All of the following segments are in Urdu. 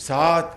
7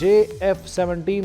JF-17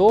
2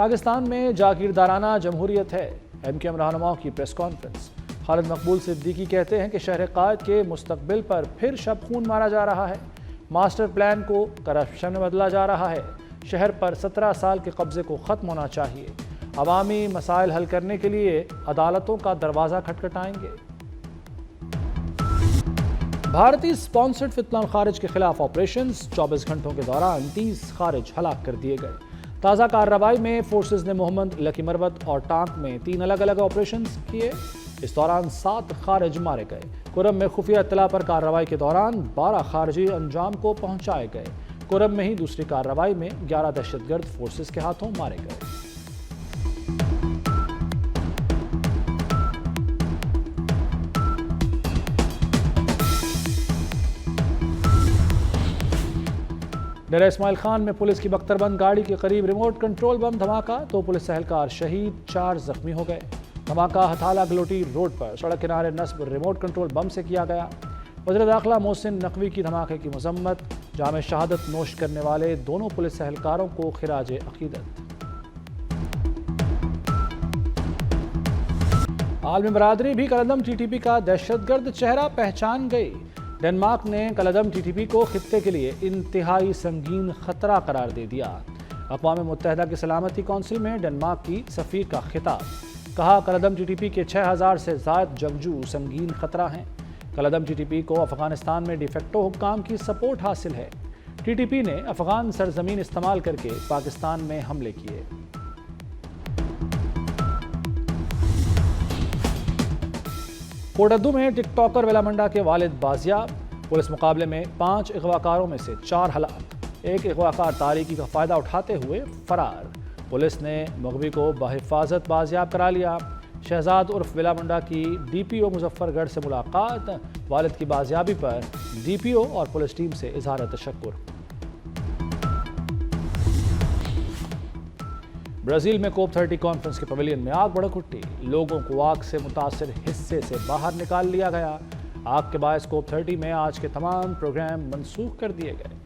پاکستان میں جاگیردارانہ جمہوریت ہے، MQM رہنماؤں کی پریس کانفرنس۔ خالد مقبول صدیقی کہتے ہیں کہ شہر قائد کے مستقبل پر پھر شب خون مارا جا رہا ہے، ماسٹر پلان کو کرپشن میں بدلا جا رہا ہے، شہر پر 17 سال کے قبضے کو ختم ہونا چاہیے، عوامی مسائل حل کرنے کے لیے عدالتوں کا دروازہ کھٹکھٹائیں گے۔ بھارتی سپانسرڈ فتنہ خارج کے خلاف آپریشنز، 24 گھنٹوں کے دوران 30 خارج ہلاک کر دیے گئے۔ تازہ کارروائی میں فورسز نے محمد لکی مروت اور ٹانک میں 3 الگ الگ آپریشنز کیے، اس دوران 7 خارج مارے گئے۔ کرم میں خفیہ اطلاع پر کارروائی کے دوران 12 خارجی انجام کو پہنچائے گئے۔ کرم میں ہی دوسری کارروائی میں 11 دہشت گرد فورسز کے ہاتھوں مارے گئے۔ ڈیرہ اسماعیل خان میں پولیس کی بختربند گاڑی کے قریب ریموٹ کنٹرول بم دھماکہ، 2 پولیس اہلکار شہید، 4 زخمی ہو گئے۔ دھماکہ ہتھالہ گلوٹی روڈ پر سڑک کنارے نصب ریموٹ کنٹرول بم سے کیا گیا۔ وزیر داخلہ محسن نقوی کی دھماکے کی مذمت، جام شہادت نوش کرنے والے دونوں پولیس اہلکاروں کو خراج عقیدت۔ عالمی برادری بھی کالعدم TTP کا دہشت گرد چہرہ پہچان گئی۔ ڈنمارک نے کالعدم TTP کو خطے کے لیے انتہائی سنگین خطرہ قرار دے دیا۔ اقوام متحدہ کی سلامتی کونسل میں ڈنمارک کی سفیر کا خطاب، کہا کالعدم TTP کے 6000 سے زائد جنگجو سنگین خطرہ ہیں۔ کالعدم TTP کو افغانستان میں ڈی فیکٹو حکام کی سپورٹ حاصل ہے۔ TTP نے افغان سرزمین استعمال کر کے پاکستان میں حملے کیے۔ کوٹدو میں ٹک ٹاکر ویلا منڈا کے والد بازیاب، پولیس مقابلے میں 5 اغواکاروں میں سے 4 ہلاک، ایک اغواکار تاریکی کا فائدہ اٹھاتے ہوئے فرار۔ پولیس نے مغوی کو بحفاظت بازیاب کرا لیا۔ شہزاد عرف ویلا منڈا کی DPO مظفر گڑھ سے ملاقات، والد کی بازیابی پر DPO اور پولیس ٹیم سے اظہار تشکر۔ برازیل میں کوپ 30 کانفرنس کے پویلین میں آگ بھڑک اٹھی، لوگوں کو آگ سے متاثر حصے سے باہر نکال لیا گیا۔ آگ کے باعث کوپ 30 میں آج کے تمام پروگرام منسوخ کر دیے گئے۔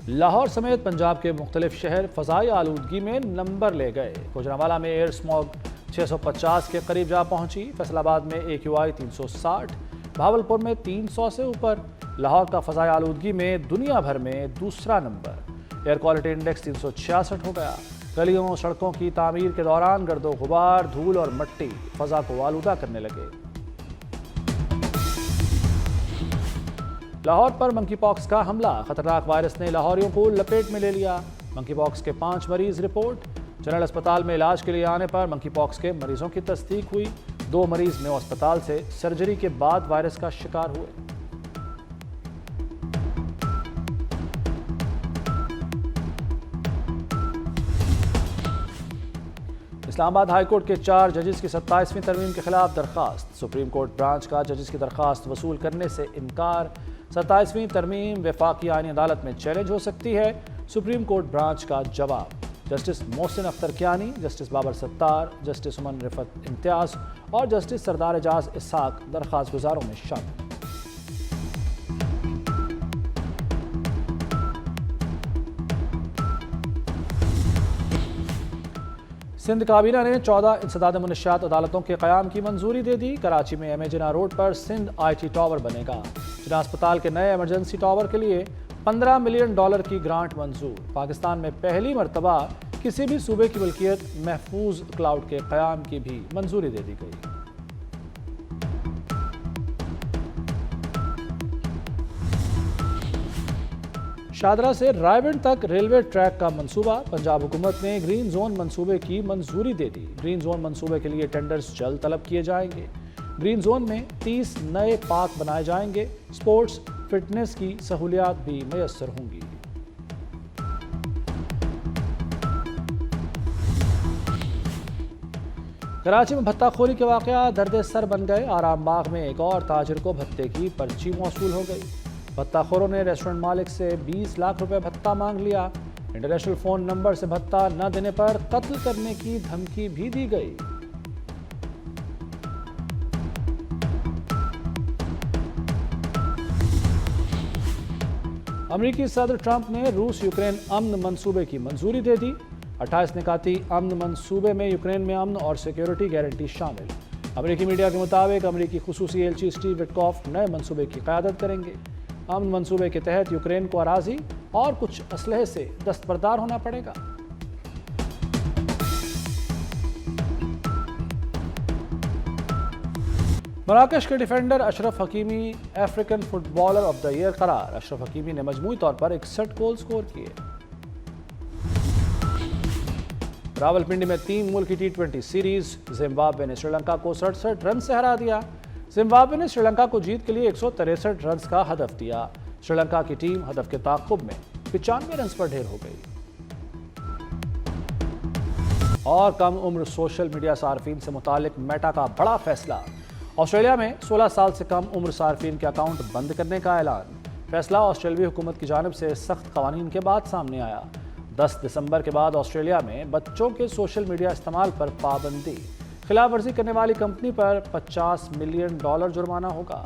لاہور سمیت پنجاب کے مختلف شہر فضائی آلودگی میں نمبر لے گئے۔ گوجرانوالہ میں ایئر اسموگ 650 کے قریب جا پہنچی، فیصل آباد میں AQI 360، بھاولپور میں 300 سے اوپر۔ لاہور کا فضائی آلودگی میں دنیا بھر میں دوسرا نمبر۔ ایئر کوالٹی انڈیکس 366 ہو گیا۔ گلیوں سڑکوں کی تعمیر کے دوران گرد و غبار، دھول اور مٹی فضا کو آلودہ کرنے لگے۔ لاہور پر منکی پاکس کا حملہ، خطرناک وائرس نے لاہوریوں کو لپیٹ میں لے لیا۔ منکی پاکس کے 5 مریض رپورٹ۔ جنرل اسپتال میں علاج کے لیے آنے پر منکی پاکس کے مریضوں کی تصدیق ہوئی۔ 2 مریض نیو اسپتال سے سرجری کے بعد وائرس کا شکار ہوئے۔ اسلام آباد ہائی کورٹ کے 4 ججز کی 27ویں ترمیم کے خلاف درخواست، سپریم کورٹ برانچ کا ججز کی درخواست وصول کرنے سے انکار۔ 27ویں ترمیم وفاقی آئینی عدالت میں چیلنج ہو سکتی ہے، سپریم کورٹ برانچ کا جواب۔ جسٹس محسن اختر کیانی، جسٹس بابر ستار، جسٹس امن رفت امتیاز اور جسٹس سردار اعجاز اسحاق درخواست گزاروں میں شامل۔ سندھ کابینہ نے 14 انسداد منشیات عدالتوں کے قیام کی منظوری دے دی۔ کراچی میں ایم اے جناح روڈ پر سندھ IT ٹاور بنے گا۔ جناح اسپتال کے نئے ایمرجنسی ٹاور کے لیے $15 ملین کی گرانٹ منظور۔ پاکستان میں پہلی مرتبہ کسی بھی صوبے کی ملکیت محفوظ کلاؤڈ کے قیام کی بھی منظوری دے دی گئی۔ شاہدرہ سے رائیونڈ تک ریلوے ٹریک کا منصوبہ، پنجاب حکومت نے گرین زون منصوبے کی منظوری دے دی۔ گرین زون منصوبے کے لیے ٹینڈرز جلد طلب کیے جائیں گے۔ گرین زون میں 30 نئے پارک بنائے جائیں گے۔ سپورٹس فٹنس کی سہولیات بھی میسر ہوں گی۔ کراچی میں بھتہ خوری کے واقعات درد سر بن گئے۔ آرام باغ میں ایک اور تاجر کو بھتے کی پرچی موصول ہو گئی۔ بھتہ خوروں نے ریسٹورنٹ مالک سے 20 لاکھ روپے بھتہ مانگ لیا۔ انٹرنیشنل فون نمبر سے بھتہ نہ دینے پر قتل کرنے کی دھمکی بھی دی گئی۔ امریکی صدر ٹرمپ نے روس یوکرین امن منصوبے کی منظوری دے دی۔ 28 نکاتی امن منصوبے میں یوکرین میں امن اور سیکیورٹی گارنٹی شامل۔ امریکی میڈیا کے مطابق امریکی خصوصی ایلچی اسٹیو وٹکوف نئے منصوبے کی قیادت کریں گے۔ امن منصوبے کے تحت یوکرین کو اراضی اور کچھ اسلحے سے دستبردار ہونا پڑے گا۔ مراکش کے defender Achraf Hakimi African footballer of the year قرار۔ اشرف حکیمی نے مجموعی طور پر 61 گول سکور کیے۔ راولپنڈی میں 3 ملکی ٹی20 سیریز، زمبابوے نے سری لنکا کو 67 رن سے ہرا دیا۔ زمبابوے نے سری لنکا کو جیت کے لیے 163 رنز کا ہدف دیا۔ سری لنکا کی ٹیم ہدف کے تعاقب میں 95 رنز پر ڈھیر ہو گئی۔ اور کم عمر سوشل میڈیا صارفین سے متعلق میٹا کا بڑا فیصلہ۔ آسٹریلیا میں 16 سال سے کم عمر صارفین کے اکاؤنٹ بند کرنے کا اعلان۔ فیصلہ آسٹریلوی حکومت کی جانب سے سخت قوانین کے بعد سامنے آیا۔ 10 دسمبر کے بعد آسٹریلیا میں بچوں کے سوشل میڈیا استعمال پر پابندی۔ خلاف ورزی کرنے والی کمپنی پر $50 ملین جرمانہ ہوگا۔